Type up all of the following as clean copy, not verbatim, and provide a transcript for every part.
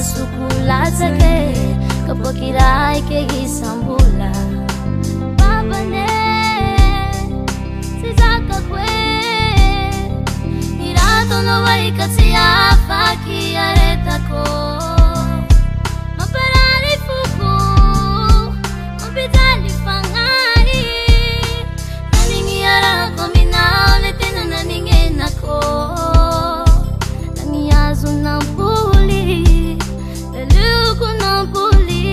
sukulatsake kapag kiray kay isang bula. Babane si Zakakwe Hirato no way katsiya Fakiyareta ko Maparari fuku Mapitali fangari Naningiyara ko minaulitin na naningin ako Nangiyazo ng puli Daluko ng puli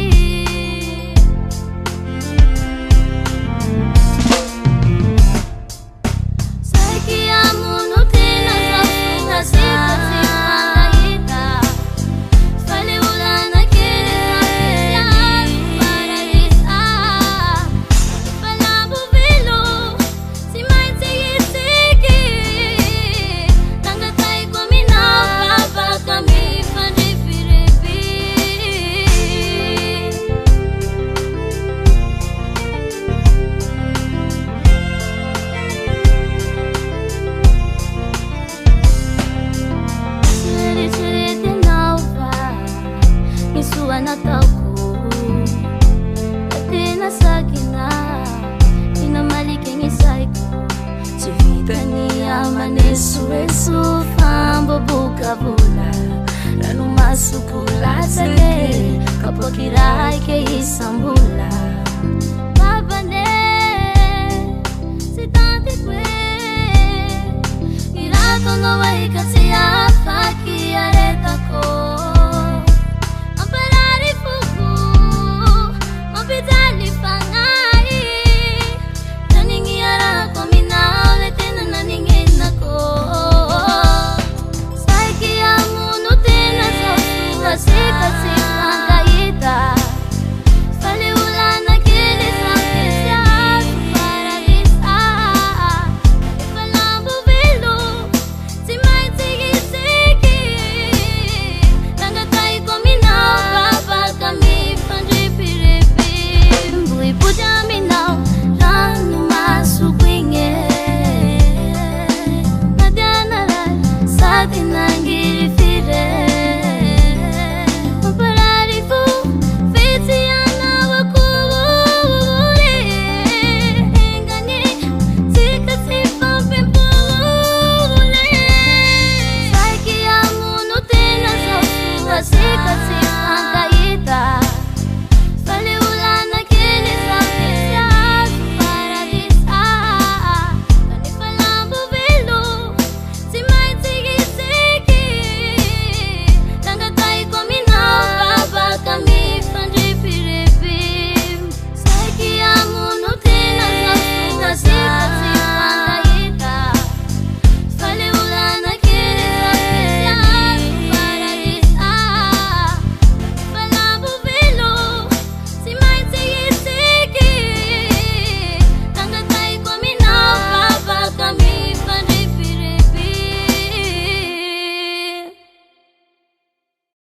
Nataku Dati nasa gina Inamaliking isay ko Sa vida niya manesu-esu Pambabuka bula Rano masukulat sa gay Kapag kiray kay isang bula Babane Si Tati Kwe Hirato no way kasi Fakiyareta ko